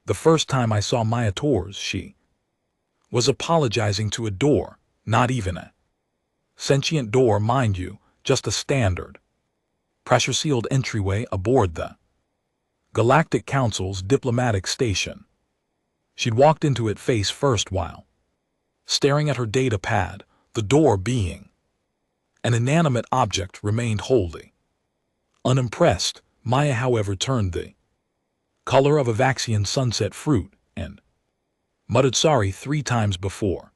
The first time I saw Maya Torres, she was apologizing to a door, not even a sentient door, mind you, just a standard, pressure-sealed entryway aboard the Galactic Council's diplomatic station. She'd walked into it face first while staring at her data pad, the door being an inanimate object remained wholly unimpressed. Maya, however, turned the color of a Vaxian sunset fruit and muttered sorry 3 times before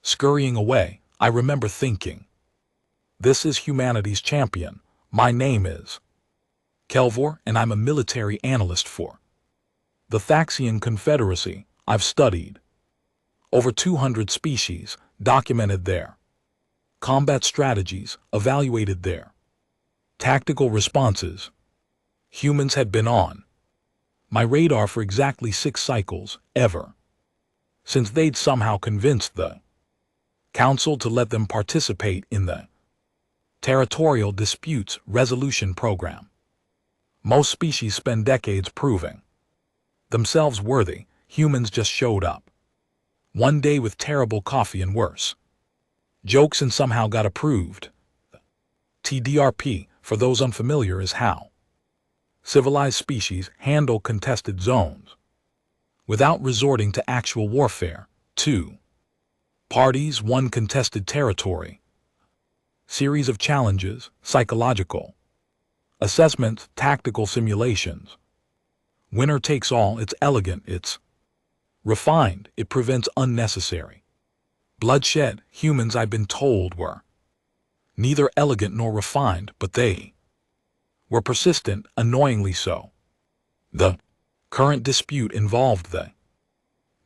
scurrying away. I remember thinking, this is humanity's champion. My name is Kelvor, and I'm a military analyst for the Thaxian Confederacy. I've studied over 200 species, documented their combat strategies, evaluated their tactical responses. Humans had been on my radar for exactly 6 cycles, ever since they'd somehow convinced the Council to let them participate in the Territorial Disputes Resolution Program. Most species spend decades proving themselves worthy. Humans just showed up one day with terrible coffee and worse jokes and somehow got approved. TDRP, for those unfamiliar, is how civilized species handle contested zones without resorting to actual warfare. 2 parties, 1 contested territory. Series of challenges, psychological assessments, tactical simulations. Winner takes all. It's elegant, it's refined, it prevents unnecessary bloodshed. Humans, I've been told, were neither elegant nor refined, but they were persistent, annoyingly so. The current dispute involved the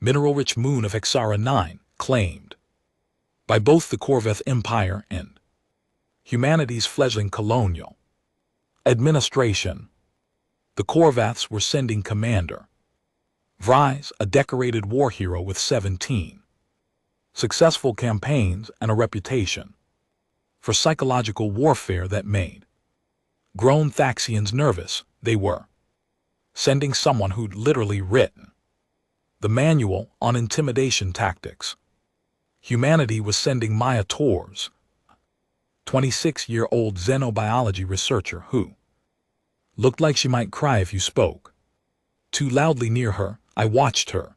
mineral-rich moon of Hexara 9, claimed by both the Corveth Empire and humanity's fledgling colonial administration. The Corvaths were sending Commander Vries, a decorated war hero with 17 successful campaigns and a reputation for psychological warfare that made grown Thaxians nervous. They were sending someone who'd literally written the manual on intimidation tactics. Humanity was sending Maya Torres, 26-year-old xenobiology researcher who looked like she might cry if you spoke too loudly near her. I watched her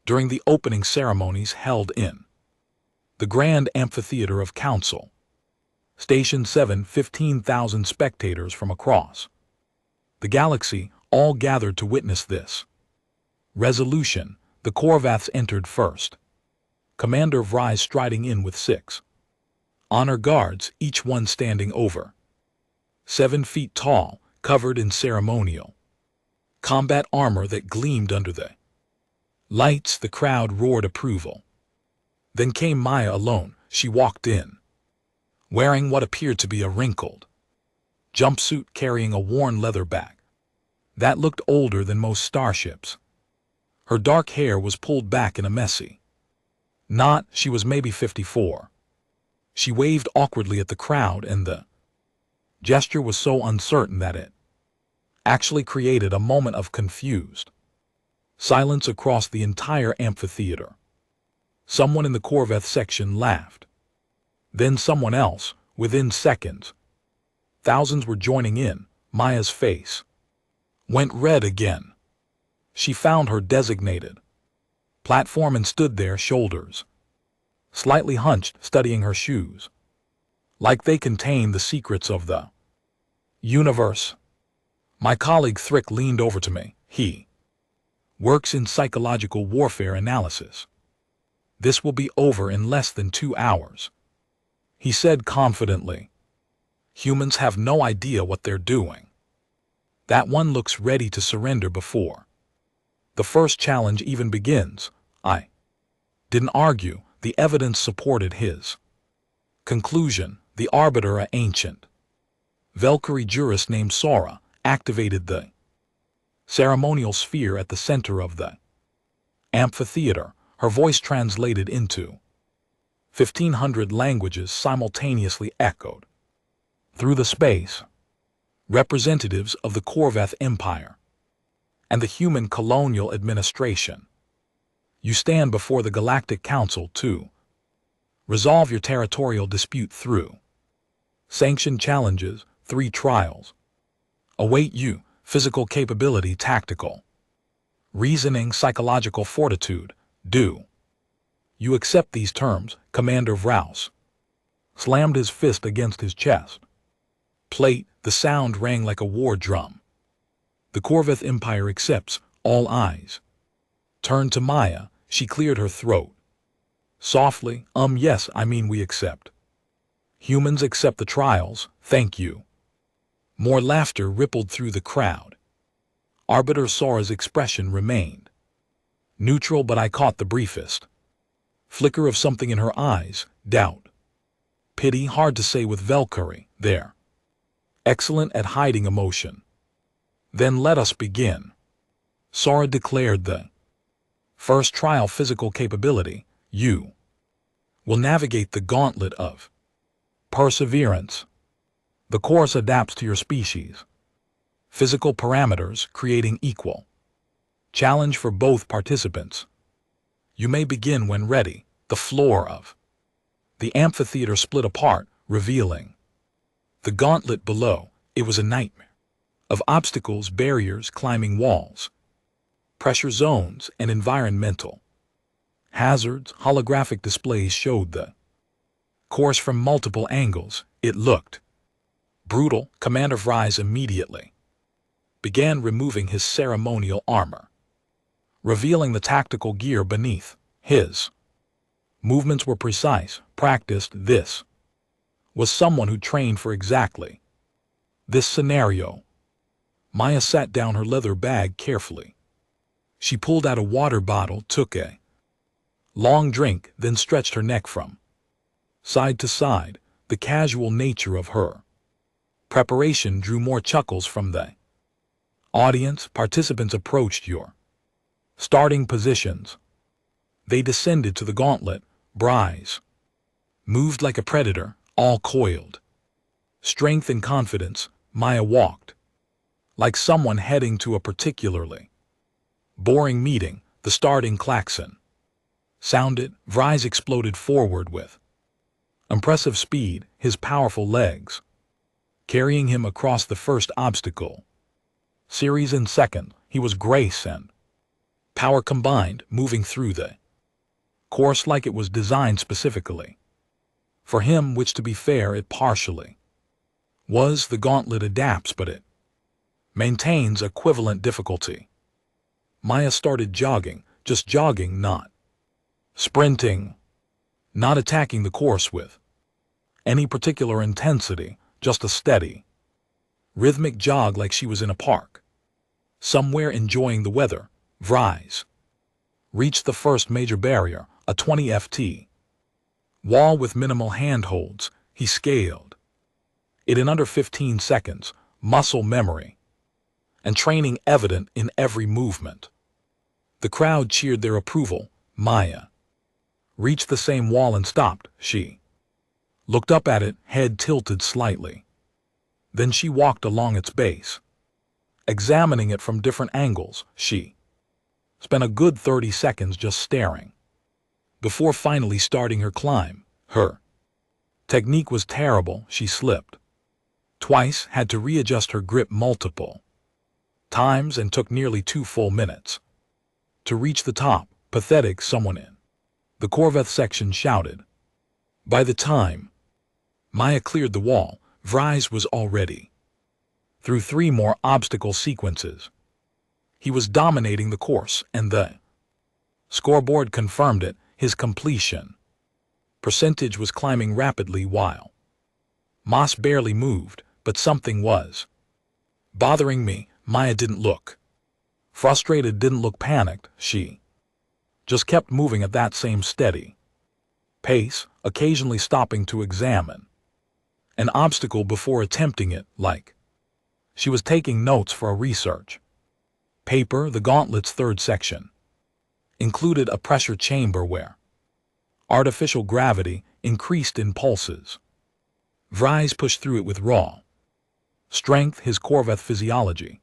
during the opening ceremonies held in the Grand Amphitheater of Council. Station 7, 15,000 spectators from across the galaxy all gathered to witness this resolution. The Corvaths entered first, Commander Vries striding in with 6 honor guards, each one standing over 7 feet tall, covered in ceremonial combat armor that gleamed under the lights. The crowd roared approval. Then came Maya alone. She walked in, wearing what appeared to be a wrinkled jumpsuit, carrying a worn leather bag that looked older than most starships. Her dark hair was pulled back in a messy knot. She was maybe 54. She waved awkwardly at the crowd, and the gesture was so uncertain that it actually created a moment of confused silence across the entire amphitheater. Someone in the Corveth section laughed. Then someone else. Within seconds, thousands were joining in. Maya's face went red again. She found her designated platform and stood there, shoulders slightly hunched, studying her shoes, like they contained the secrets of the universe. My colleague Thrick leaned over to me. He works in psychological warfare analysis. This will be over in less than 2 hours, he said confidently. Humans have no idea what they're doing. That one looks ready to surrender before the first challenge even begins. I didn't argue. The evidence supported his conclusion. The arbiter, an ancient Valkyrie jurist named Sora, activated the ceremonial sphere at the center of the amphitheater. Her voice translated into 1,500 languages simultaneously echoed through the space. Representatives of the Corveth Empire, and the human colonial administration. You stand before the Galactic Council to resolve your territorial dispute through sanctioned challenges, 3 trials. Await you, physical capability, tactical reasoning, psychological fortitude. Do you accept these terms? Commander Vrouse slammed his fist against his chest plate. The sound rang like a war drum. The Corveth Empire accepts. All eyes turned to Maya. She cleared her throat softly. Yes, I mean we accept. Humans accept the trials, thank you. More laughter rippled through the crowd. Arbiter Sora's expression remained neutral, but I caught the briefest flicker of something in her eyes, doubt, pity, hard to say with Valkyrie there. Excellent at hiding emotion. Then let us begin. Sora declared. The first trial, physical capability. You will navigate the gauntlet of perseverance. The course adapts to your species. Physical parameters creating equal challenge for both participants. You may begin when ready. The floor of the amphitheater split apart, revealing the gauntlet below. It was a nightmare of obstacles, barriers, climbing walls, pressure zones, and environmental hazards. Holographic displays showed the course from multiple angles. It looked brutal. Commander Vries immediately began removing his ceremonial armor, revealing the tactical gear beneath. His movements were precise, practiced. This was someone who trained for exactly this scenario. Maya sat down, her leather bag carefully. She pulled out a water bottle, took a long drink, then stretched her neck from side to side. The casual nature of her preparation drew more chuckles from the audience. Participants approached your starting positions. They descended to the gauntlet. Bryce moved like a predator, all coiled strength and confidence. Maya walked like someone heading to a particularly boring meeting. The starting klaxon sounded. Vries exploded forward with impressive speed, his powerful legs carrying him across the first obstacle series in seconds. He was grace and power combined, moving through the course like it was designed specifically for him, which, to be fair, it partially was. The gauntlet adapts, but it maintains equivalent difficulty. Maya started jogging, just jogging, not sprinting, not attacking the course with any particular intensity, just a steady, rhythmic jog like she was in a park somewhere enjoying the weather. Vries reached the first major barrier, a 20 ft wall with minimal handholds. He scaled it in under 15 seconds, muscle memory and training evident in every movement. The crowd cheered their approval. Maya reached the same wall and stopped. She looked up at it, head tilted slightly. Then she walked along its base, examining it from different angles. She spent a good 30 seconds just staring before finally starting her climb. Her technique was terrible. She slipped twice, had to readjust her grip multiple times, and took nearly 2 full minutes to reach the top. Pathetic, someone in the Corveth section shouted. By the time Maya cleared the wall, Vries was already through 3 more obstacle sequences. He was dominating the course, and the scoreboard confirmed it. His completion percentage was climbing rapidly while Moss barely moved, but something was bothering me. Maya didn't look frustrated, didn't look panicked. She just kept moving at that same steady pace, occasionally stopping to examine an obstacle before attempting it, like she was taking notes for a research paper. The gauntlet's 3rd section included a pressure chamber where artificial gravity increased in pulses. Vries pushed through it with raw strength, his Corveth physiology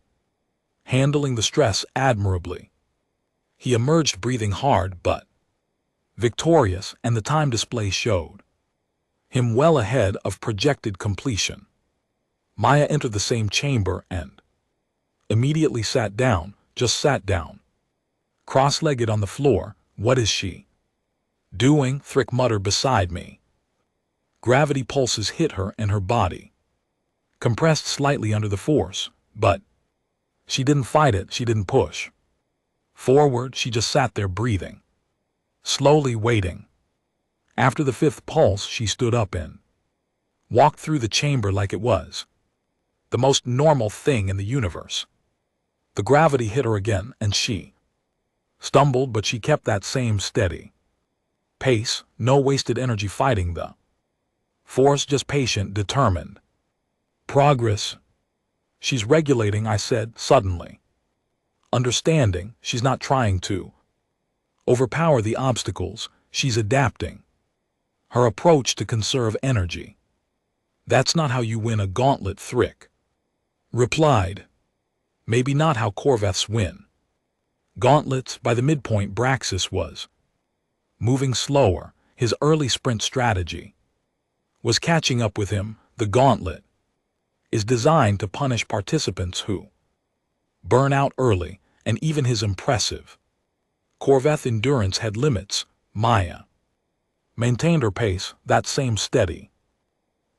handling the stress admirably. He emerged breathing hard but victorious, and the time display showed him well ahead of projected completion. Maya entered the same chamber and immediately sat down, just sat down. Cross-legged on the floor. What is she doing? Thrick muttered beside me. Gravity pulses hit her and her body compressed slightly under the force, but she didn't fight it, she didn't push forward, she just sat there breathing, slowly waiting. After the fifth pulse, she stood up and walked through the chamber like it was the most normal thing in the universe. The gravity hit her again and she stumbled, but she kept that same steady pace, no wasted energy fighting the force, just patient, determined progress. She's regulating, I said suddenly, understanding she's not trying to overpower the obstacles, she's adapting her approach to conserve energy. That's not how you win a gauntlet, Thrick replied. Maybe not how Corveths win gauntlets. By the midpoint, Braxis was moving slower. His early sprint strategy was catching up with him. The gauntlet is designed to punish participants who burn out early, and even his impressive Corveth endurance had limits. Maya maintained her pace, that same steady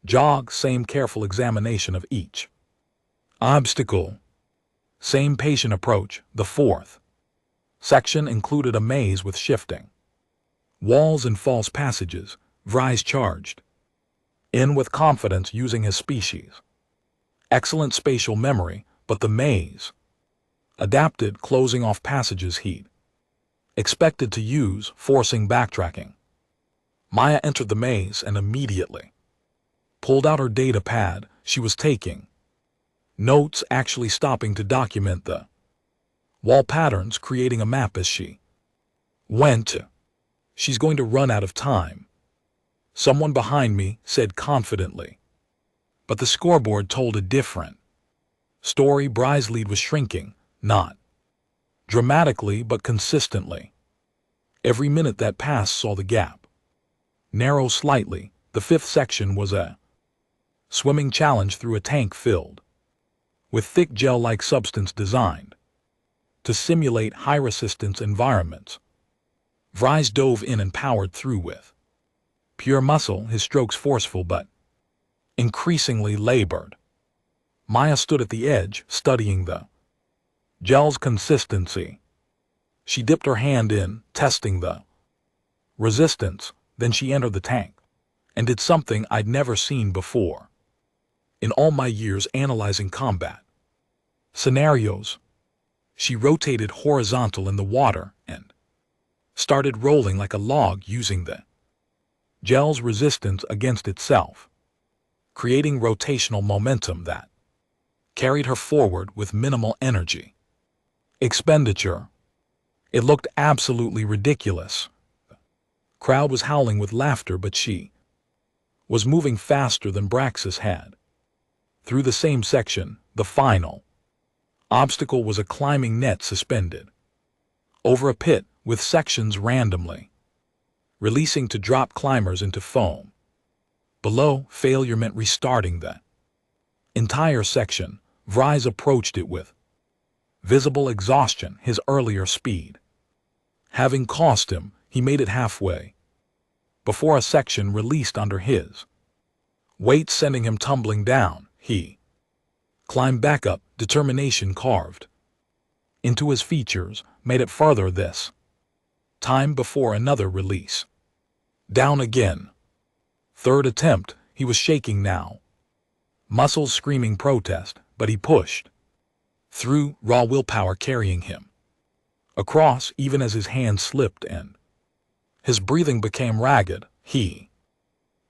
jog, same careful examination of each obstacle, same patient approach. The fourth section included a maze with shifting walls and false passages. Vries charged in with confidence, using his species' excellent spatial memory, but the maze adapted, closing off passages he'd expected to use, forcing backtracking. Maya entered the maze and immediately pulled out her data pad. She was taking notes, actually stopping to document the wall patterns, creating a map as she went. She's going to run out of time, someone behind me said confidently. But the scoreboard told a different story. Bry's lead was shrinking, not dramatically but consistently. Every minute that passed saw the gap narrow slightly. The fifth section was a swimming challenge through a tank filled with thick gel-like substance designed to simulate high-resistance environments. Vries dove in and powered through with pure muscle, his strokes forceful but increasingly labored. Maya stood at the edge, studying the gel's consistency. She dipped her hand in, testing the resistance. Then she entered the tank and did something I'd never seen before in all my years analyzing combat scenarios. She rotated horizontal in the water and started rolling like a log, using the gel's resistance against itself, creating rotational momentum that carried her forward with minimal energy expenditure. It looked absolutely ridiculous. The crowd was howling with laughter, but she was moving faster than Braxis had. Through the same section, the final obstacle was a climbing net suspended over a pit, with sections randomly releasing to drop climbers into foam. Below, failure meant restarting the entire section. Vries approached it with visible exhaustion, his earlier speed having cost him. He made it halfway before a section released under his weight, sending him tumbling down. He climbed back up, determination carved into his features, made it farther this time before another release. Down again. Third attempt. He was shaking now, muscles screaming protest, but he pushed through, raw willpower carrying him across, even as his hand slipped and his breathing became ragged. He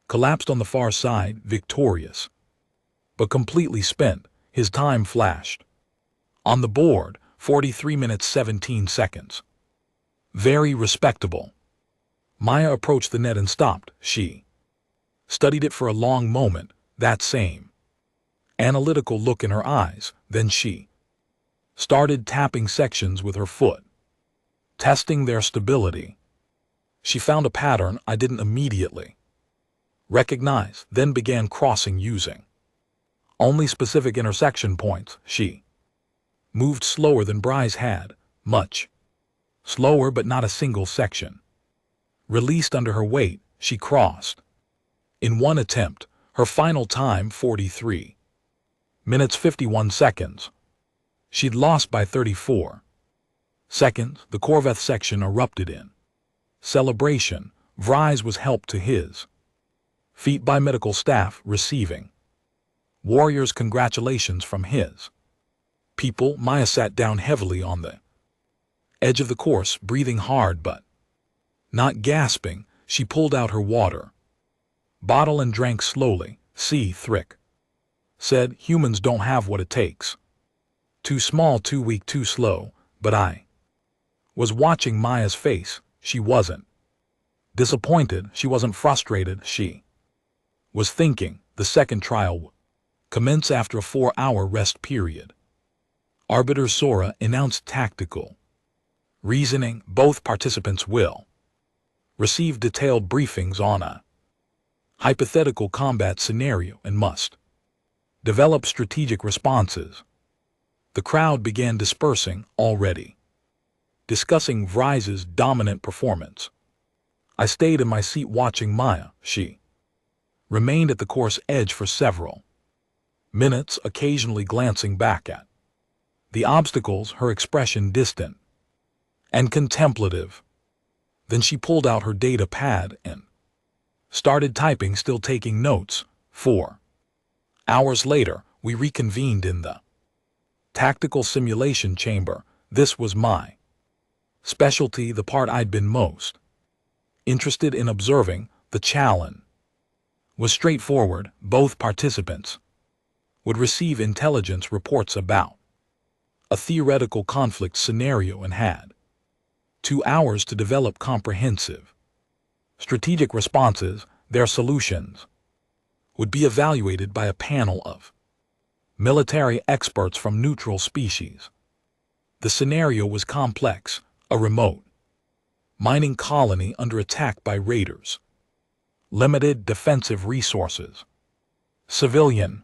collapsed on the far side, victorious but completely spent. His time flashed on the board, 43 minutes 17 seconds. Very respectable. Maya approached the net and stopped. She studied it for a long moment, that same analytical look in her eyes. Then she Started tapping sections with her foot, testing their stability. She found a pattern I didn't immediately recognize, then began crossing using only specific intersection points. She moved slower than Bryce had, much slower, but not a single section released under her weight. She crossed in one attempt, her final time 43 minutes 51 seconds. She'd lost by 34 seconds. The Corvette section erupted in celebration. Vries was helped to his feet by medical staff, receiving warriors' congratulations from his people. Maya sat down heavily on the edge of the course, breathing hard but not gasping. She pulled out her water bottle and drank slowly. See, Thrick said, humans don't have what it takes. Too small, too weak, too slow. But I was watching Maya's face. She wasn't disappointed. She wasn't frustrated. She was thinking. The second trial would commence after a 4-hour rest period. Arbiter Sora announced tactical reasoning. Both participants will receive detailed briefings on a hypothetical combat scenario and must develop strategic responses. The crowd began dispersing, already discussing Vries's dominant performance. I stayed in my seat watching Maya. She remained at the course edge for several minutes, occasionally glancing back at the obstacles, her expression distant and contemplative. Then she pulled out her data pad and started typing, still taking notes. 4 hours later, we reconvened in the tactical simulation chamber. This was my specialty, the part I'd been most interested in observing. The challenge was straightforward. Both participants would receive intelligence reports about a theoretical conflict scenario and had 2 hours to develop comprehensive strategic responses. Their solutions would be evaluated by a panel of military experts from neutral species. The scenario was complex: a remote mining colony under attack by raiders, limited defensive resources, civilian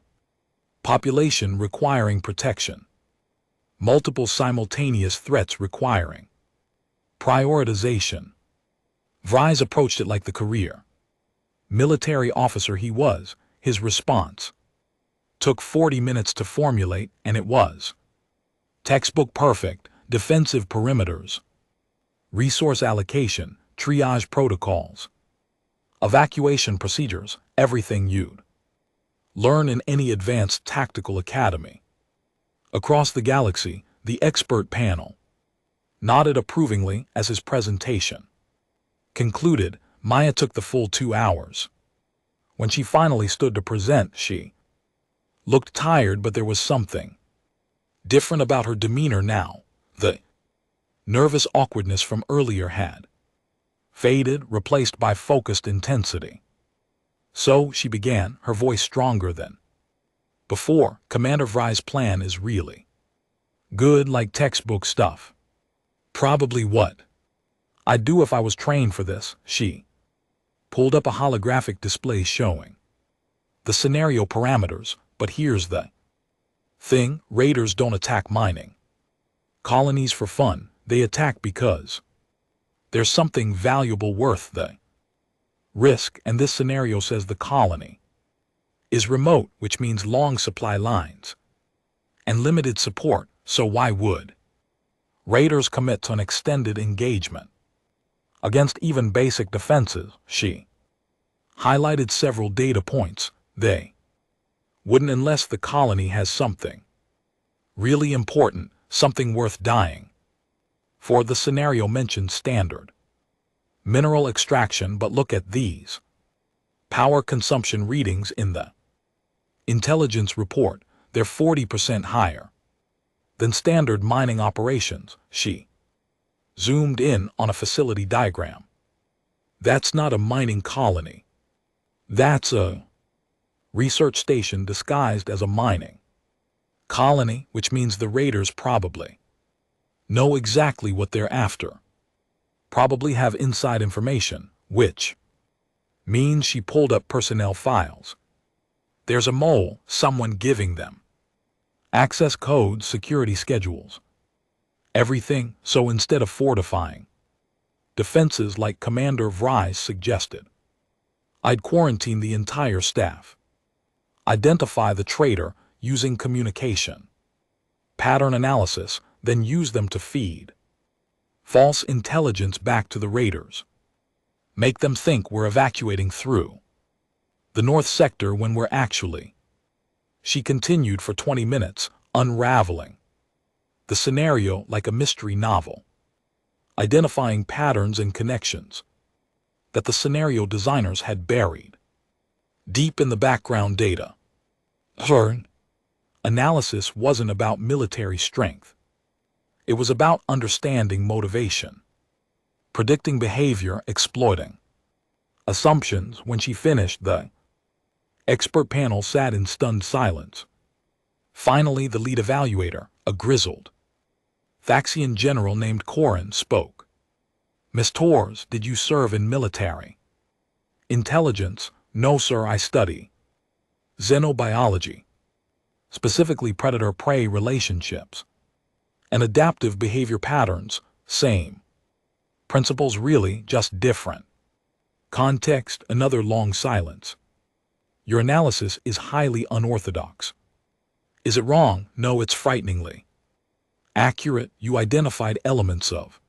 population requiring protection, multiple simultaneous threats requiring prioritization. Vries approached it like the career military officer he was. His response took 40 minutes to formulate, and it was textbook perfect. Defensive perimeters, resource allocation, triage protocols, evacuation procedures, everything you'd learn in any advanced tactical academy. Across the galaxy, the expert panel nodded approvingly as his presentation concluded. Maya took the full 2 hours. When she finally stood to present, she looked tired, but there was something different about her demeanor now. The nervous awkwardness from earlier had faded, replaced by focused intensity. So she began, her voice stronger than before. Commander Vries' plan is really good, like textbook stuff. Probably what I'd do if I was trained for this. She pulled up a holographic display showing the scenario parameters. But here's the thing: raiders don't attack mining colonies for fun. They attack because there's something valuable worth the risk, and this scenario says the colony is remote, which means long supply lines and limited support. So why would raiders commit to an extended engagement against even basic defenses? She highlighted several data points. They wouldn't unless the colony has something really important, something worth dying for. The scenario mentioned standard mineral extraction, but look at these power consumption readings in the intelligence report. They're 40% higher than standard mining operations. She zoomed in on a facility diagram. That's not a mining colony. That's a research station disguised as a mining Colony, which means the raiders probably know exactly what they're after. Probably have inside information, which means she pulled up personnel files. There's a mole, someone giving them access codes, security schedules, everything. So instead of fortifying defenses like Commander Vries suggested, I'd quarantine the entire staff, identify the traitor using communication, pattern analysis, then use them to feed false intelligence back to the raiders. Make them think we're evacuating through the North Sector when we're actually. She continued for 20 minutes, unraveling the scenario like a mystery novel, identifying patterns and connections that the scenario designers had buried deep in the background data. Her analysis wasn't about military strength. It was about understanding motivation, predicting behavior, exploiting assumptions. When she finished, the expert panel sat in stunned silence. Finally, the lead evaluator, a grizzled Thaxian general named Corin, spoke. Miss Torres, did you serve in military intelligence? No, sir, I study xenobiology, specifically predator-prey relationships and adaptive behavior patterns. Same principles, really, just different context. Another long silence. Your analysis is highly unorthodox. Is it wrong? No, it's frighteningly accurate. You identified elements of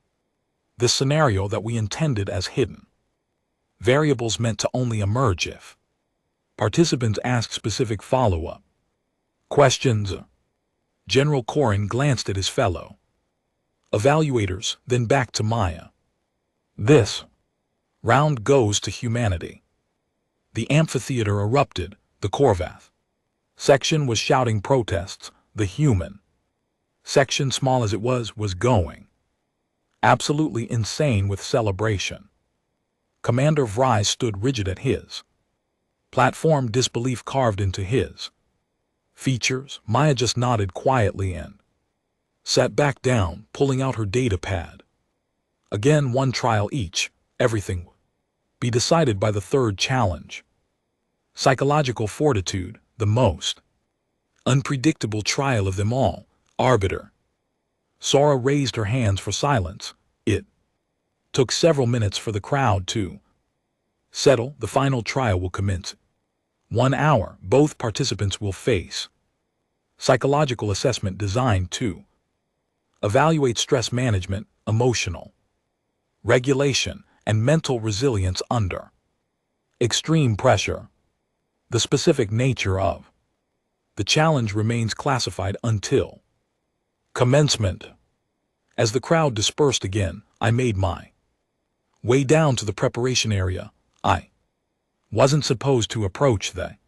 this scenario that we intended as hidden variables meant to only emerge if participants asked specific follow-up questions. General Corin glanced at his fellow evaluators, then back to Maya. This round goes to humanity. The amphitheater erupted. The Korvath section was shouting protests. The human section, small as it was going absolutely insane with celebration. Commander Vries stood rigid at his platform, disbelief carved into his features. Maya just nodded quietly and sat back down, pulling out her data pad. Again, one trial each. Everything would be decided by the third challenge. Psychological fortitude, the most unpredictable trial of them all. Arbiter. Sora raised her hands for silence. It took several minutes for the crowd to settle. The final trial will commence. 1 hour. Both participants will face psychological assessment designed to evaluate stress management, emotional regulation, and mental resilience under extreme pressure. The specific nature of the challenge remains classified until commencement. As the crowd dispersed again, I made my way down to the preparation area. I wasn't supposed to approach the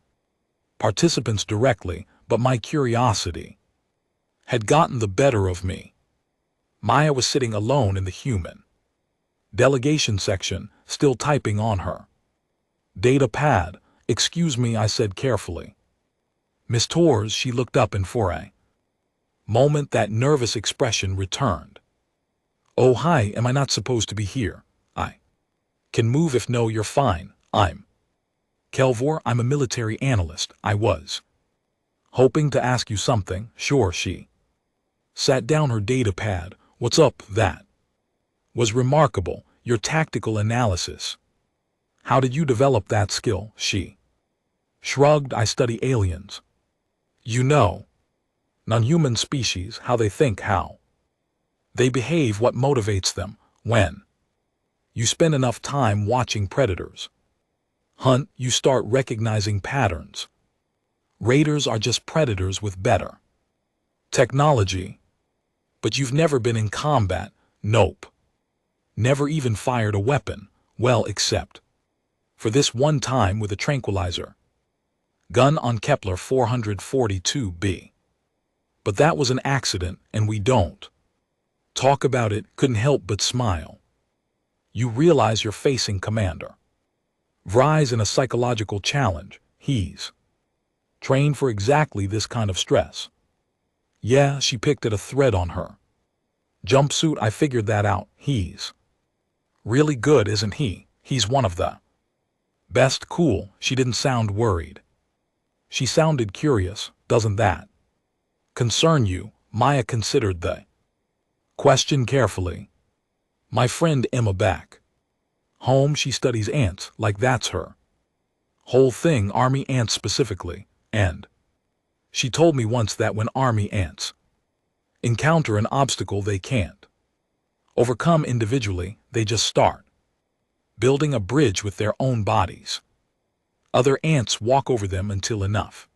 participants directly, but my curiosity had gotten the better of me. Maya was sitting alone in the human delegation section, still typing on her data pad. Excuse me, I said carefully. Miss Torres. She looked up, and for a moment that nervous expression returned. Oh, hi, am I not supposed to be here? I can move if no, you're fine. I'm Kelvor, I'm a military analyst. I was hoping to ask you something. Sure. She sat down her data pad. What's up? That was remarkable, your tactical analysis. How did you develop that skill? She shrugged. I study aliens. You know, non-human species, how they think, how they behave, what motivates them. When you spend enough time watching predators hunt, you start recognizing patterns. Raiders are just predators with better technology. But you've never been in combat. Nope. Never even fired a weapon. Well, except for this one time with a tranquilizer gun on Kepler 442b. But that was an accident, and we don't talk about it. Couldn't help but smile. You realize you're facing Commander Vries in a psychological challenge. He's trained for exactly this kind of stress. Yeah, she picked at a thread on her jumpsuit. I figured that out. He's really good, isn't he? He's one of the best. Cool. She didn't sound worried. She sounded curious. Doesn't that concern you? Maya considered the question carefully. My friend Emma back home, she studies ants, like that's her whole thing, army ants specifically, and she told me once that when army ants encounter an obstacle they can't overcome individually, they just start building a bridge with their own bodies. Other ants walk over them until enough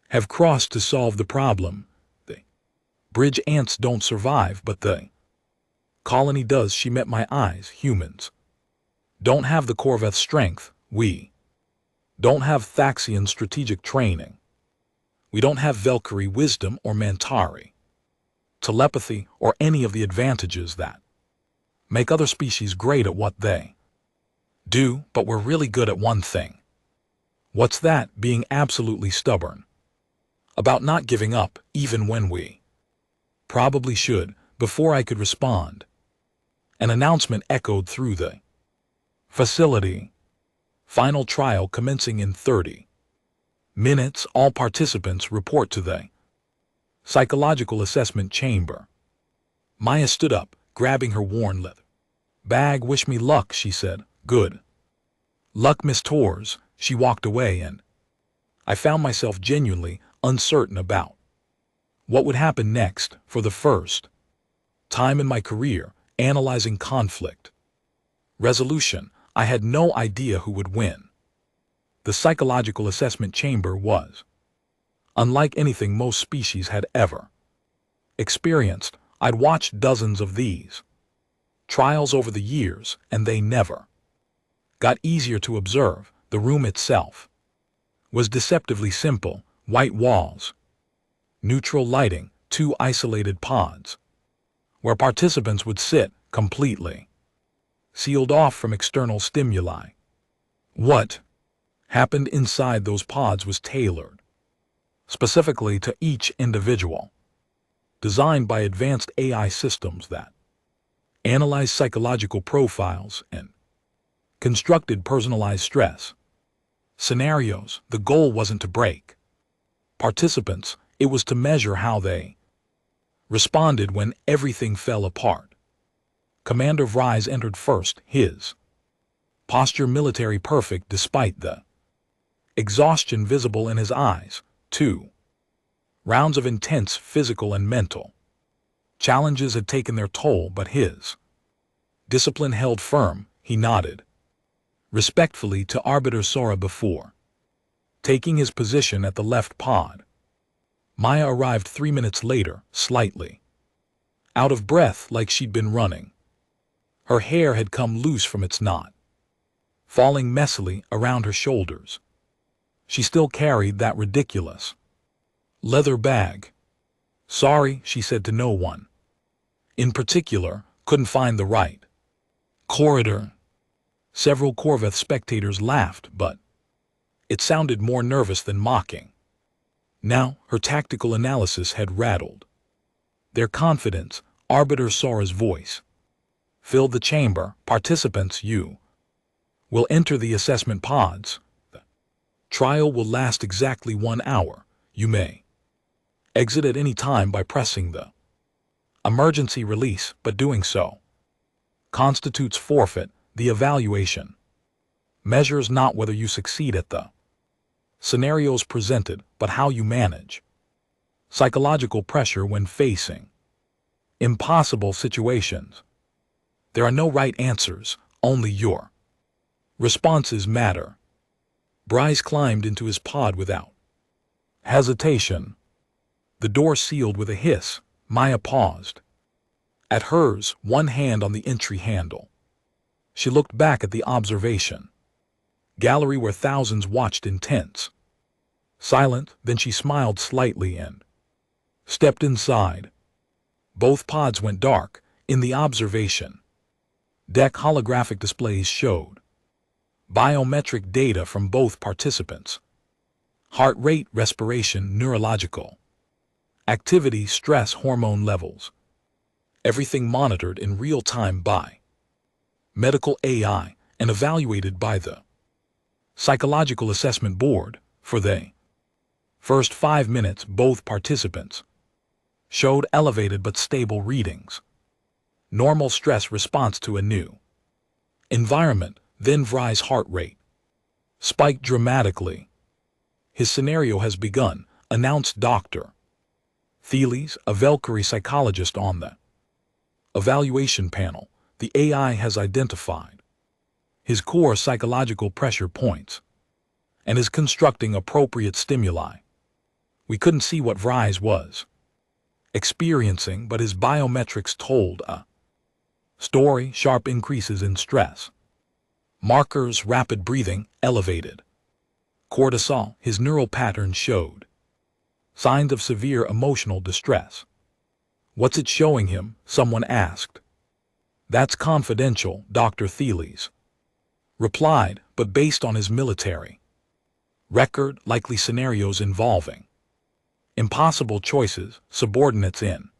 have crossed to solve the problem. The bridge ants don't survive, but the colony does. She met my eyes. Humans don't have the Corvette strength. We don't have Thaxian strategic training. We don't have Valkyrie wisdom or Mantari telepathy or any of the advantages that make other species great at what they do, but we're really good at one thing. What's that? Being absolutely stubborn about not giving up, even when we probably should. Before I could respond, an announcement echoed through the facility. Final trial commencing in 30 minutes. All participants report to the psychological assessment chamber. Maya stood up, grabbing her worn leather bag. Wish me luck, she said. Good luck, Miss Torres. She walked away, and I found myself genuinely uncertain about what would happen next. For the first time in my career, analyzing conflict resolution, I had no idea who would win. The psychological assessment chamber was unlike anything most species had ever experienced. I'd watched dozens of these trials over the years, and they never got easier to observe. The room itself was deceptively simple: white walls, neutral lighting, 2 isolated pods where participants would sit, completely sealed off from external stimuli. What happened inside those pods was tailored specifically to each individual, designed by advanced AI systems that analyzed psychological profiles and constructed personalized stress scenarios. The goal wasn't to break participants, it was to measure how they responded when everything fell apart. Commander Vries entered first, his posture military perfect despite the exhaustion visible in his eyes. 2 rounds of intense physical and mental challenges had taken their toll, but his discipline held firm. He nodded respectfully to Arbiter Sora before taking his position at the left pod. Maya arrived 3 minutes later, slightly out of breath, like she'd been running. Her hair had come loose from its knot, falling messily around her shoulders. She still carried that ridiculous leather bag. Sorry, she said to no one in particular. Couldn't find the right corridor. Several Corvette spectators laughed, but it sounded more nervous than mocking. Now her tactical analysis had rattled their confidence. Arbiter Sora's voice filled the chamber. Participants, you will enter the assessment pods. The trial will last exactly 1 hour. You may exit at any time by pressing the emergency release, but doing so constitutes forfeit. The evaluation measures not whether you succeed at the scenarios presented, but how you manage psychological pressure when facing impossible situations. There are no right answers, only your responses matter. Bryce climbed into his pod without hesitation. The door sealed with a hiss. Maya paused at hers, one hand on the entry handle. She looked back at the observation gallery where thousands watched in tense silent. Then she smiled slightly and stepped inside. Both pods went dark. In the observation deck, holographic displays showed biometric data from both participants: heart rate, respiration, neurological activity, stress, hormone levels. Everything monitored in real time by medical AI and evaluated by the Psychological Assessment Board. For the first 5 minutes, both participants showed elevated but stable readings. Normal stress response to a new environment. Then Vry's heart rate spiked dramatically. His scenario has begun, announced Dr. Theiles, a Valkyrie psychologist on the evaluation panel. The AI has identified his core psychological pressure points and is constructing appropriate stimuli. We couldn't see what Vry's was experiencing, but his biometrics told a story. Sharp increases in stress markers, rapid breathing, elevated cortisol. His neural patterns showed signs of severe emotional distress. What's it showing him? Someone asked. That's confidential, Dr. Theiles replied, but based on his military record, likely scenarios involving impossible choices, subordinates in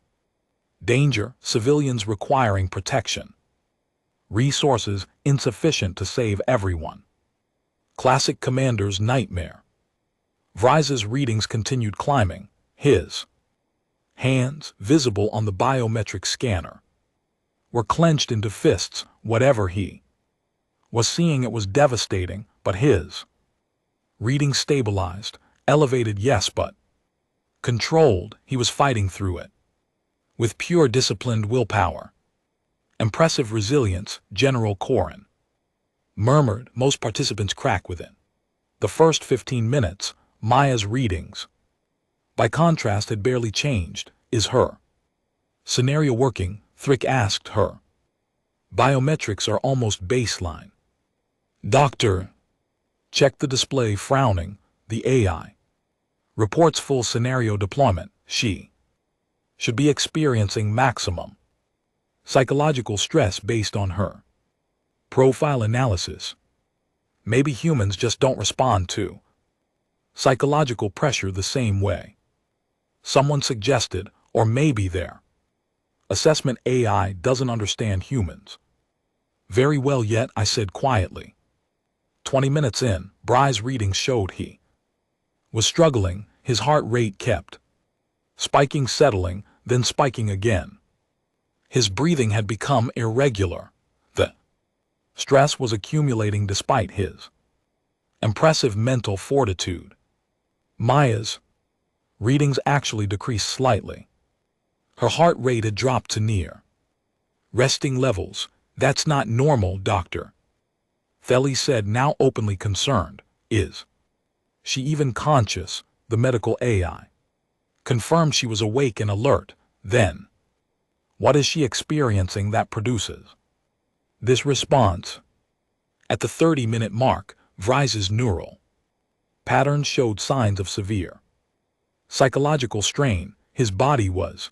danger, civilians requiring protection, resources insufficient to save everyone. Classic commander's nightmare. Vry's readings continued climbing. His hands, visible on the biometric scanner, were clenched into fists. Whatever he was seeing, it was devastating, but his reading stabilized, elevated, yes, but controlled. He was fighting through it with pure disciplined willpower. Impressive resilience, General Corin murmured. Most participants crack within the first 15 minutes. Maya's readings, by contrast, had barely changed. Is her scenario working? Thrick asked her. Biometrics are almost baseline. Doctor checked the display, frowning. The AI reports full scenario deployment. She should be experiencing maximum psychological stress based on her profile analysis. Maybe humans just don't respond to psychological pressure the same way, someone suggested, or maybe their assessment AI doesn't understand humans very well yet, I said quietly. 20 minutes in, Vry's readings showed he was struggling. His heart rate kept spiking, settling, then spiking again. His breathing had become irregular. The stress was accumulating despite his impressive mental fortitude. Maya's readings actually decreased slightly. Her heart rate had dropped to near resting levels. That's not normal, Dr. Theiles said, now openly concerned. Is she even conscious? The medical AI confirmed she was awake and alert. Then, what is she experiencing that produces this response? At the 30-minute mark, Vry's neural patterns showed signs of severe psychological strain. His body was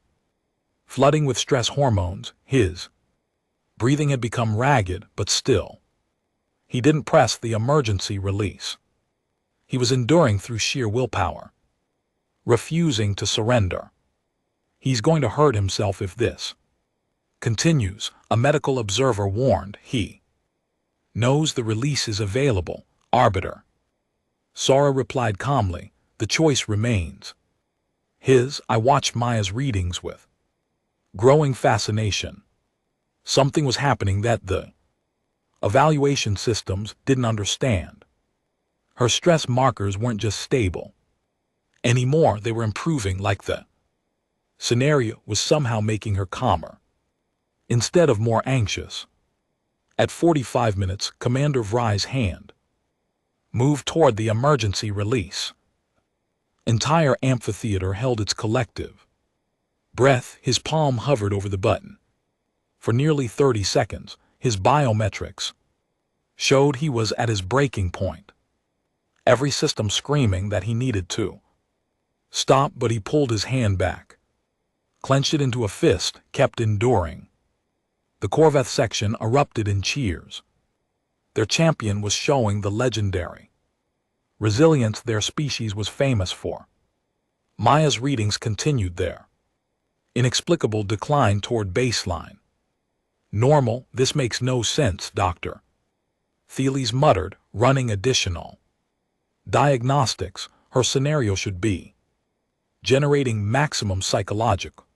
flooding with stress hormones. His breathing had become ragged, but still, he didn't press the emergency release. He was enduring through sheer willpower, refusing to surrender. He's going to hurt himself if this continues, a medical observer warned. He knows the release is available, Arbiter. Sora replied calmly, the choice remains his. I watched Maya's readings with growing fascination. Something was happening that the evaluation systems didn't understand. Her stress markers weren't just stable anymore, they were improving, like the scenario was somehow making her calmer instead of more anxious. At 45 minutes, Commander Vry's hand moved toward the emergency release. Entire amphitheater held its collective breath. His palm hovered over the button. For nearly 30 seconds, his biometrics showed he was at his breaking point. Every system screaming that he needed to stop, but he pulled his hand back, clenched it into a fist, kept enduring. The Corvette section erupted in cheers. Their champion was showing the legendary resilience their species was famous for. Maya's readings continued there. Inexplicable decline toward baseline. Normal, this makes no sense, doctor. Thales muttered, running additional diagnostics. Her scenario should be generating maximum psychological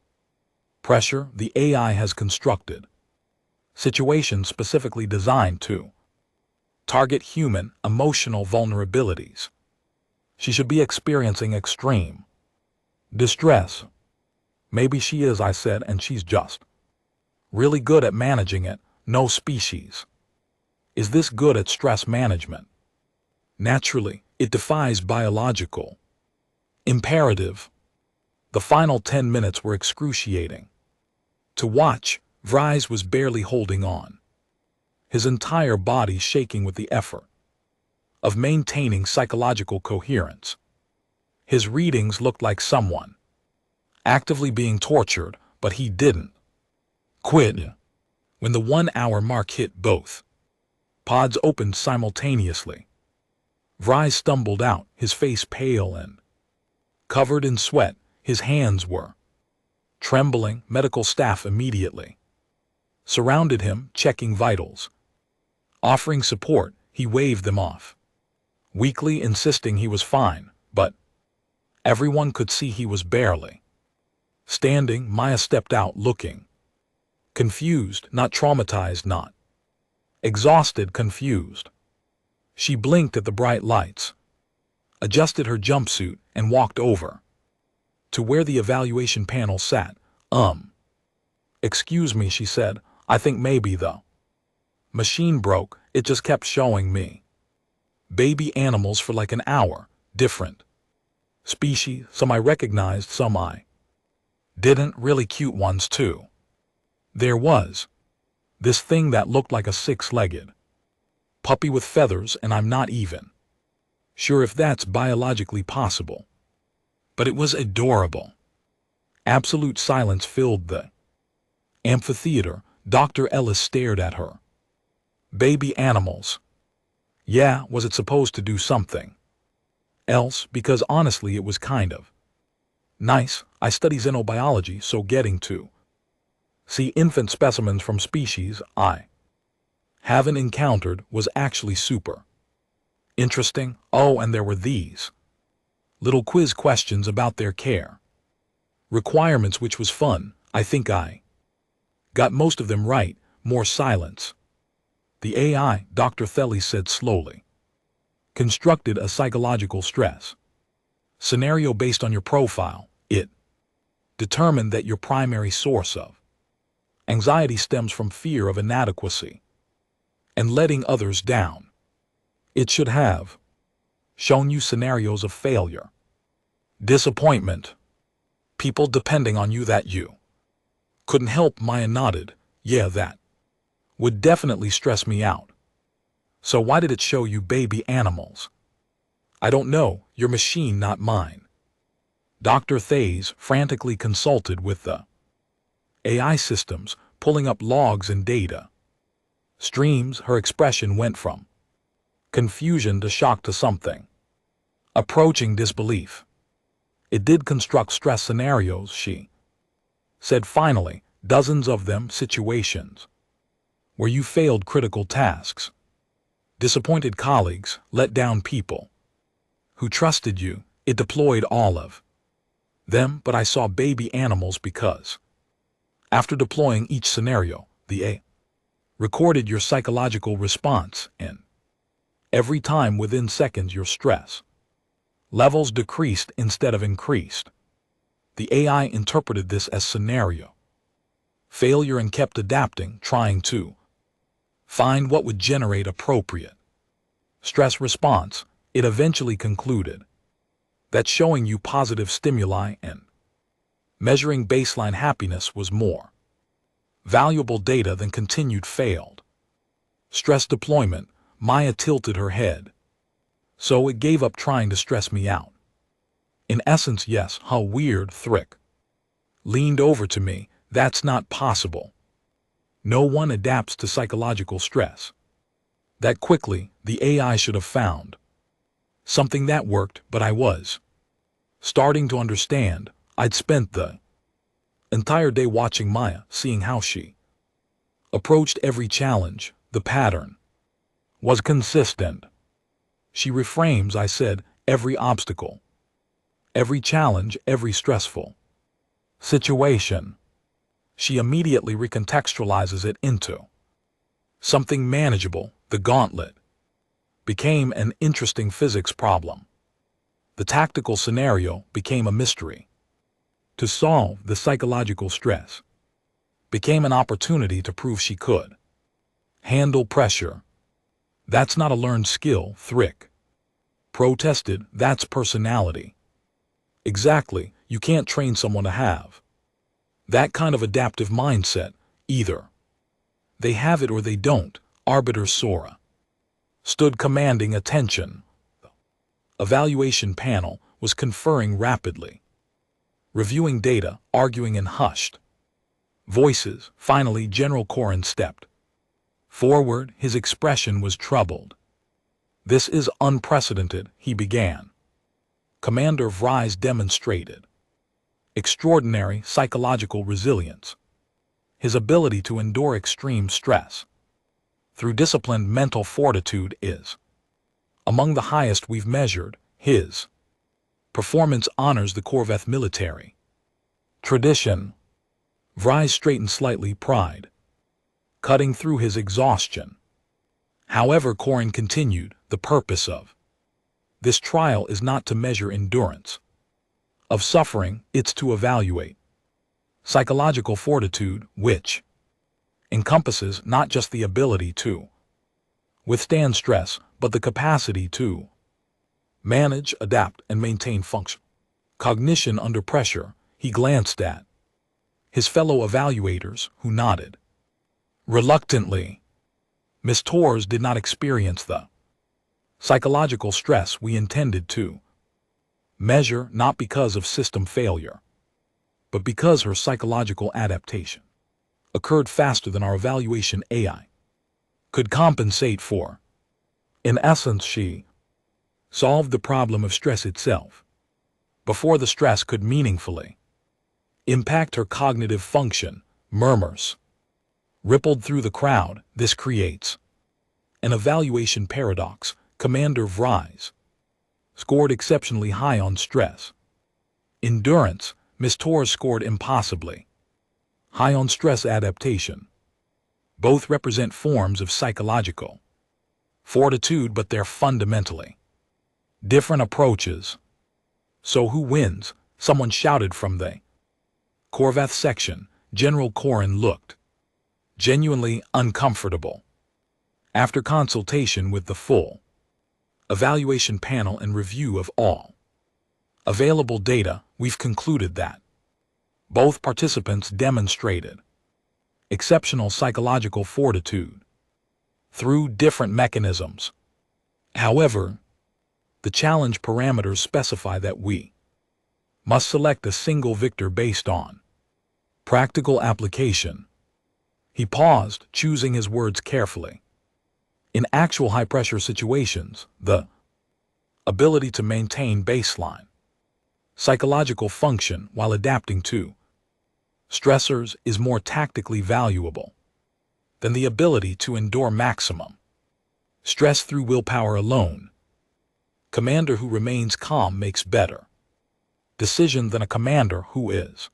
pressure the AI has constructed. Situation specifically designed to target human emotional vulnerabilities. She should be experiencing extreme distress. Maybe she is, I said, and she's just really good at managing it. No species is this good at stress management. Naturally, it defies biological imperative. The final 10 minutes were excruciating to watch. Vries was barely holding on, his entire body shaking with the effort of maintaining psychological coherence. His readings looked like someone actively being tortured, but he didn't quit. When the 1 hour mark hit, both pods opened simultaneously. Vries stumbled out, his face pale and covered in sweat. His hands were trembling. Medical staff immediately surrounded him, checking vitals. Offering support, he waved them off, weakly insisting he was fine, but everyone could see he was barely standing. Maya stepped out, looking confused, not traumatized, not exhausted, confused. She blinked at the bright lights, adjusted her jumpsuit, and walked over to where the evaluation panel sat. Excuse me, she said. I think maybe the machine broke. It just kept showing me baby animals for like an hour, different species, some I recognized, some I didn't, really cute ones too. There was this thing that looked like a 6-legged puppy with feathers, and I'm not even sure if that's biologically possible. But it was adorable. Absolute silence filled the amphitheater. Dr. Ellis stared at her. Baby animals. Yeah, was it supposed to do something else? Because honestly, it was kind of nice. I study xenobiology, so getting to see infant specimens from species I haven't encountered was actually super interesting. Oh, and there were these little quiz questions about their care requirements, which was fun. I think I got most of them right. More silence. The AI, Dr. Thales said slowly, constructed a psychological stress scenario based on your profile. It determined that your primary source of anxiety stems from fear of inadequacy and letting others down. It should have shown you scenarios of failure, disappointment, people depending on you that you couldn't help. Maya nodded. Yeah, that would definitely stress me out. So why did it show you baby animals? I don't know, your machine, not mine. Dr. Thales frantically consulted with the AI systems, pulling up logs and data streams. Her expression went from confusion to shock to something approaching disbelief. It did construct stress scenarios, she said finally, dozens of them, situations where you failed critical tasks, disappointed colleagues, let down people who trusted you. It deployed all of them, but I saw baby animals because after deploying each scenario, the AI recorded your psychological response, and every time within seconds your stress levels decreased instead of increased. The AI interpreted this as scenario failure and kept adapting, trying to find what would generate appropriate stress response. It eventually concluded that showing you positive stimuli and measuring baseline happiness was more valuable data than continued failed stress deployment. Maya tilted her head. So it gave up trying to stress me out. In essence, yes. How weird. Thrick leaned over to me. That's not possible. No one adapts to psychological stress that quickly. The AI should have found something that worked, but I was Starting to understand, I'd spent the entire day watching Maya, seeing how she approached every challenge. The pattern was consistent. She reframes, I said, every obstacle, every challenge, every stressful situation. She immediately recontextualizes it into something manageable. The gauntlet became an interesting physics problem. The tactical scenario became a mystery to solve. The psychological stress became an opportunity to prove she could handle pressure. That's not a learned skill, Thrick protested. That's personality. Exactly, you can't train someone to have that kind of adaptive mindset, either. They have it or they don't. Arbiter Sora stood commanding attention. The evaluation panel was conferring rapidly, reviewing data, arguing in hushed voices. Finally, General Corrin stepped forward. His expression was troubled. This is unprecedented, he began. Commander Vries demonstrated extraordinary psychological resilience. His ability to endure extreme stress through disciplined mental fortitude is among the highest we've measured. His performance honors the Corveth military tradition. Vries straightened slightly, pride cutting through his exhaustion. However, Corrin continued, the purpose of this trial is not to measure endurance of suffering, it's to evaluate psychological fortitude, which encompasses not just the ability to withstand stress, but the capacity to manage, adapt, and maintain function. Cognition under pressure. He glanced at his fellow evaluators, who nodded reluctantly. Miss Torres did not experience the psychological stress we intended to measure, not because of system failure, but because her psychological adaptation occurred faster than our evaluation AI could compensate for. In essence, she solved the problem of stress itself before the stress could meaningfully impact her cognitive function. Murmurs rippled through the crowd. This creates an evaluation paradox. Commander Vries scored exceptionally high on stress endurance. Miss Torres scored impossibly high on stress adaptation. Both represent forms of psychological fortitude, but they're fundamentally different approaches. So who wins? Someone shouted from the Corveth section. General Corrin looked genuinely uncomfortable. After consultation with the full evaluation panel and review of all available data, we've concluded that both participants demonstrated exceptional psychological fortitude through different mechanisms. However, the challenge parameters specify that we must select a single victor based on practical application. He paused, choosing his words carefully. In actual high-pressure situations, the ability to maintain baseline psychological function while adapting to stressors is more tactically valuable than the ability to endure maximum stress through willpower alone. Commander who remains calm makes better decision than a commander who is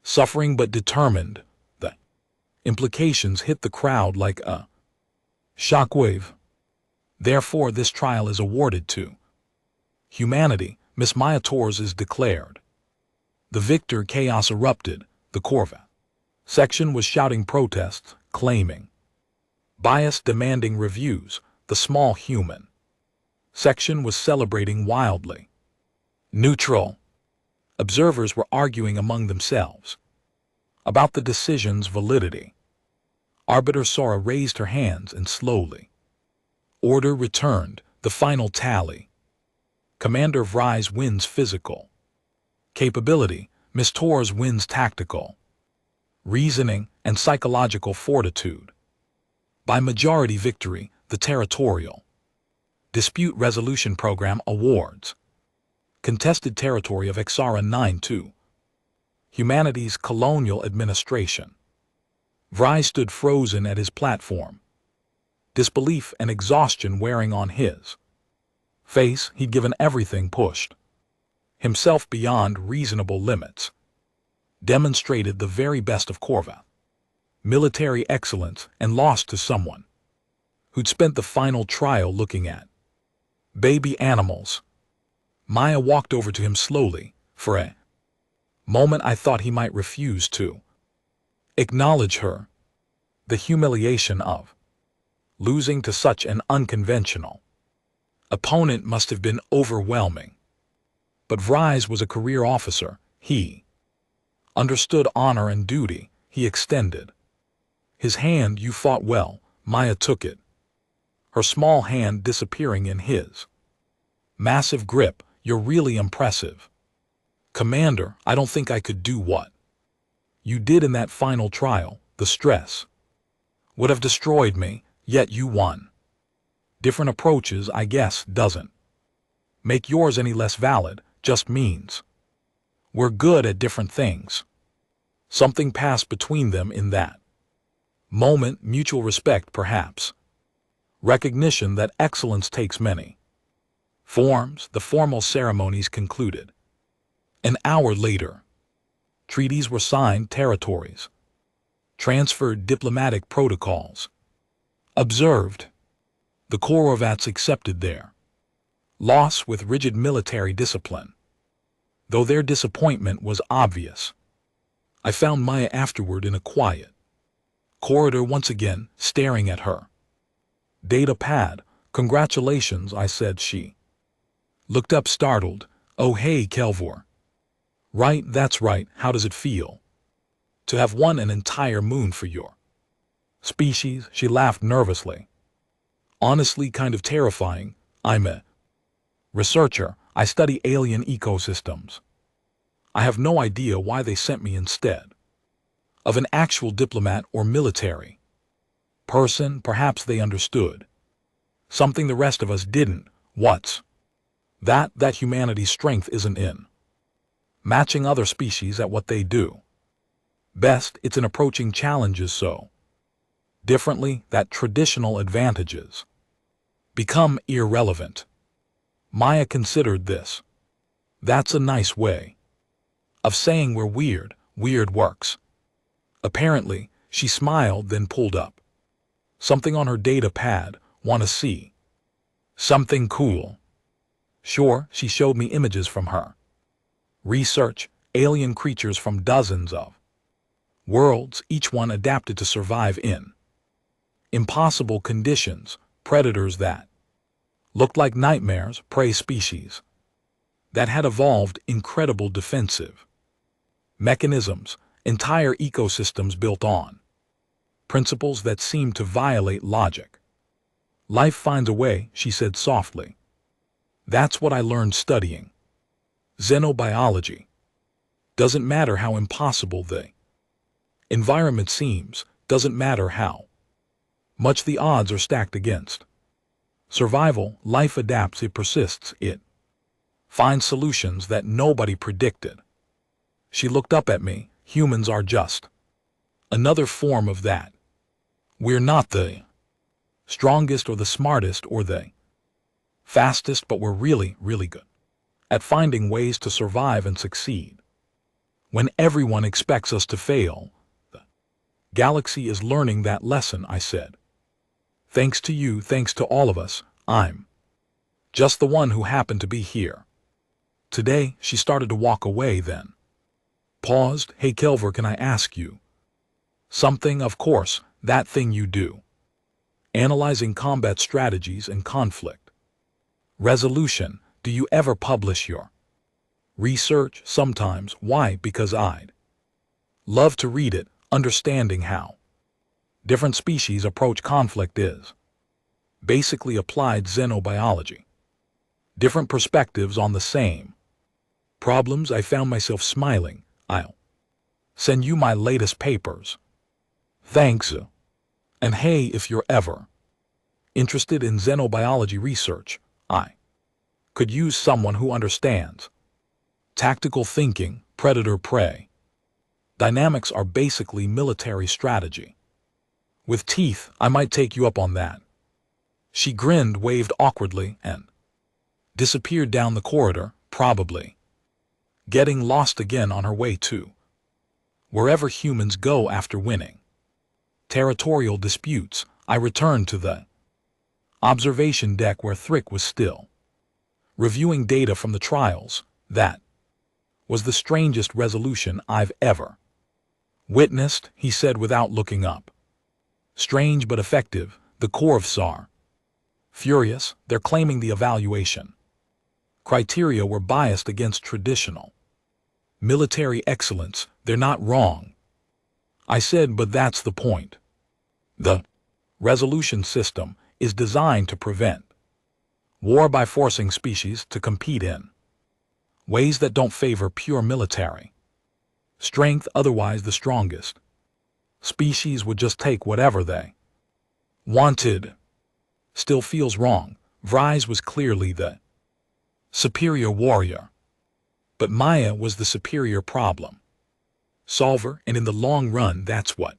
suffering but determined. The implications hit the crowd like a shockwave. Therefore, this trial is awarded to humanity. Miss Maya Torres is declared the victor. Chaos erupted. The Corveth section was shouting protests, claiming bias, demanding reviews. The small human section was celebrating wildly. Neutral observers were arguing among themselves about the decision's validity. Arbiter Sora raised her hands and slowly order returned. The final tally. Commander Vries wins physical capability. Miss Torres wins tactical reasoning and psychological fortitude. By majority victory, the Territorial Dispute Resolution Program awards Contested territory of Exara 9-2. Humanity's colonial administration. Vry stood frozen at his platform, disbelief and exhaustion wearing on his face. He'd given everything, pushed himself beyond reasonable limits, demonstrated the very best of Corvath military excellence, and lost to someone who'd spent the final trial looking at baby animals. Maya walked over to him slowly. For a moment I thought he might refuse to acknowledge her. The humiliation of losing to such an unconventional opponent must have been overwhelming. But Vries was a career officer. He understood honor and duty. He extended his hand. "You fought well." Maya took it, her small hand disappearing in his massive grip. "You're really impressive, Commander. I don't think I could do what you did in that final trial. The stress would have destroyed me, yet you won. Different approaches, I guess, doesn't make yours any less valid, just means we're good at different things." Something passed between them in that moment, mutual respect perhaps, recognition that excellence takes many forms. The formal ceremonies concluded. An hour later, treaties were signed, territories transferred, diplomatic protocols observed. The Korovats accepted their loss with rigid military discipline, though their disappointment was obvious. I found Maya afterward in a quiet corridor once again, staring at her data pad. "Congratulations," I said. She looked up startled. "Oh hey, Kelvor." "Right, that's right. How does it feel to have won an entire moon for your species?" She laughed nervously. "Honestly, kind of terrifying. I'm a researcher. I study alien ecosystems. I have no idea why they sent me instead of an actual diplomat or military person. Perhaps they understood something the rest of us didn't. What's that? That humanity's strength isn't in matching other species at what they do best. It's in approaching challenges so differently that traditional advantages become irrelevant." Maya considered this. "That's a nice way of saying we're weird. Weird works." Apparently, she smiled, then pulled up something on her data pad. "Want to see something cool?" "Sure." She showed me images from her research, alien creatures from dozens of worlds, each one adapted to survive in impossible conditions, predators that looked like nightmares, prey species that had evolved incredible defensive mechanisms, entire ecosystems built on principles that seemed to violate logic. "Life finds a way," she said softly. "That's what I learned studying xenobiology. Doesn't matter how impossible the environment seems, doesn't matter how much the odds are stacked against survival, life adapts, it persists, it finds solutions that nobody predicted." She looked up at me. "Humans are just another form of that. We're not the strongest or the smartest or the fastest, but we're really, really good at finding ways to survive and succeed. When everyone expects us to fail, the galaxy is learning that lesson," I said. "Thanks to you, thanks to all of us. I'm just the one who happened to be here today." She started to walk away, then paused. "Hey Kelvor, can I ask you something?" "Of course. That thing you do, analyzing combat strategies and conflict resolution. Do you ever publish your research?" "Sometimes." "Why?" "Because I'd love to read it. Understanding how different species approach conflict is basically applied xenobiology. Different perspectives on the same problems." I found myself smiling. "I'll send you my latest papers." "Thanks. And hey, if you're ever interested in xenobiology research, I could use someone who understands Tactical thinking, predator-prey. Dynamics are basically military strategy. With teeth, I might take you up on that. She grinned, waved awkwardly, and disappeared down the corridor, probably getting lost again on her way to wherever humans go after winning territorial disputes. I returned to the observation deck where Thrick was still reviewing data from the trials. That was the strangest resolution I've ever witnessed, he said without looking up. Strange but effective, the core of SAR. Furious, they're claiming the evaluation criteria were biased against traditional military excellence. They're not wrong, I said, but that's the point. The resolution system is designed to prevent war by forcing species to compete in ways that don't favor pure military strength. Otherwise, the strongest species would just take whatever they wanted. Still feels wrong. Vries was clearly the superior warrior, but Maya was the superior problem solver, and in the long run, that's what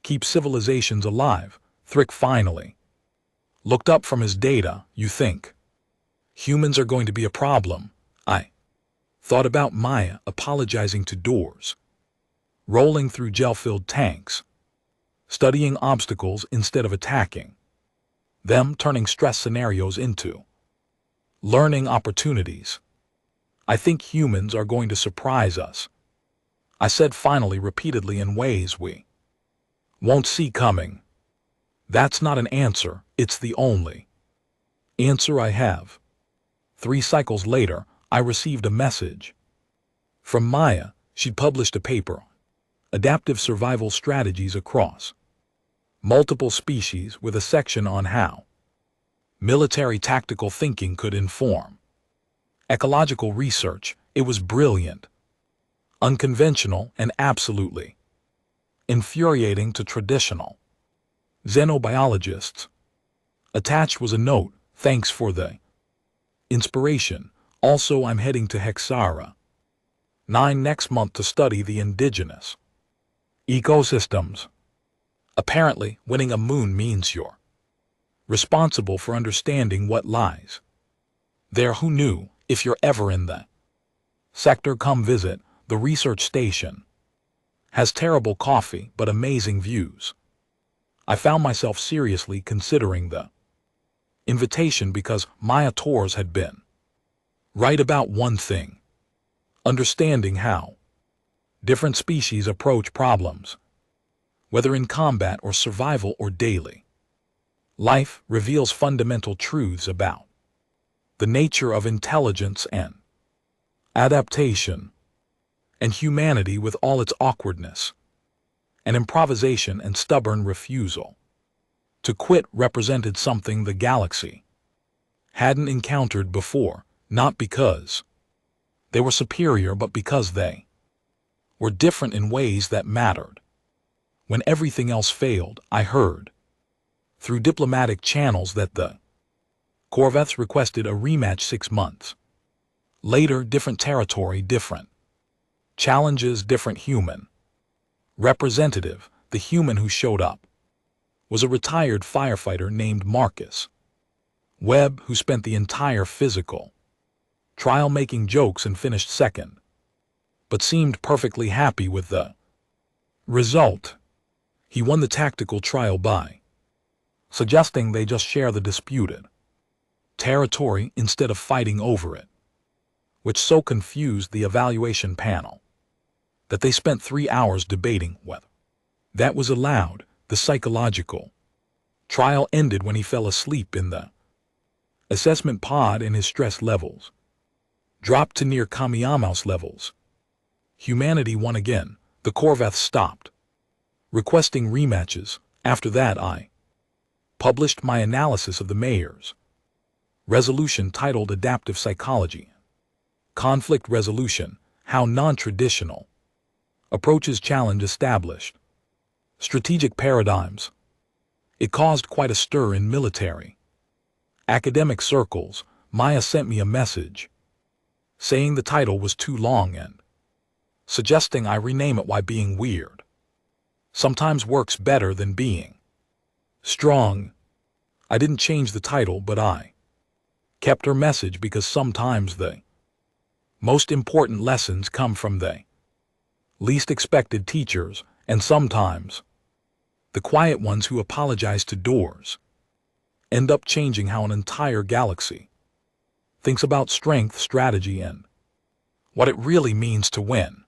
keeps civilizations alive. Thrick finally looked up from his data. You think humans are going to be a problem? I thought about Maya apologizing to doors, rolling through gel-filled tanks, studying obstacles instead of attacking them, turning stress scenarios into learning opportunities. I think humans are going to surprise us, I said finally, repeatedly, in ways we won't see coming. That's not an answer, it's the only answer I have. 3 cycles later, I received a message from Maya. She'd published a paper, Adaptive Survival Strategies Across Multiple Species, with a section on how military tactical thinking could inform ecological research. It was brilliant, unconventional, and absolutely infuriating to traditional xenobiologists. Attached was a note: thanks for the inspiration. Also, I'm heading to Hexara 9 next month to study the indigenous ecosystems. Apparently, winning a moon means you're responsible for understanding what lies there. Who knew? If you're ever in the sector, come visit. The research station has terrible coffee but amazing views. I found myself seriously considering the invitation because Maya Tours had been right about one thing: understanding how different species approach problems, whether in combat or survival or daily life, reveals fundamental truths about the nature of intelligence and adaptation, and humanity with all its awkwardness and improvisation and stubborn refusal to quit represented something the galaxy hadn't encountered before, not because they were superior but because they were different in ways that mattered. When everything else failed, I heard through diplomatic channels that the Corveths requested a rematch 6 months later. Different territory, different challenges, different human representative. The human who showed up was a retired firefighter named Marcus Webb, who spent the entire physical trial making jokes and finished second, but seemed perfectly happy with the result. He won the tactical trial by suggesting they just share the disputed territory instead of fighting over it, which so confused the evaluation panel that they spent 3 hours debating whether that was allowed. The psychological trial ended when he fell asleep in the assessment pod and his stress levels dropped to near Kamiyama's levels. Humanity won again. The Corveths stopped requesting rematches. After that, I published my analysis of the mayor's resolution titled Adaptive Psychology, Conflict Resolution: How Non-Traditional Approaches Challenge Established Strategic Paradigms. It caused quite a stir in military academic circles. Maya sent me a message saying the title was too long and suggesting I rename it. Why being weird sometimes works better than being strong. I didn't change the title, but I kept her message because sometimes the most important lessons come from the least expected teachers, and sometimes the quiet ones who apologize to doors end up changing how an entire galaxy thinks about strength, strategy, and what it really means to win.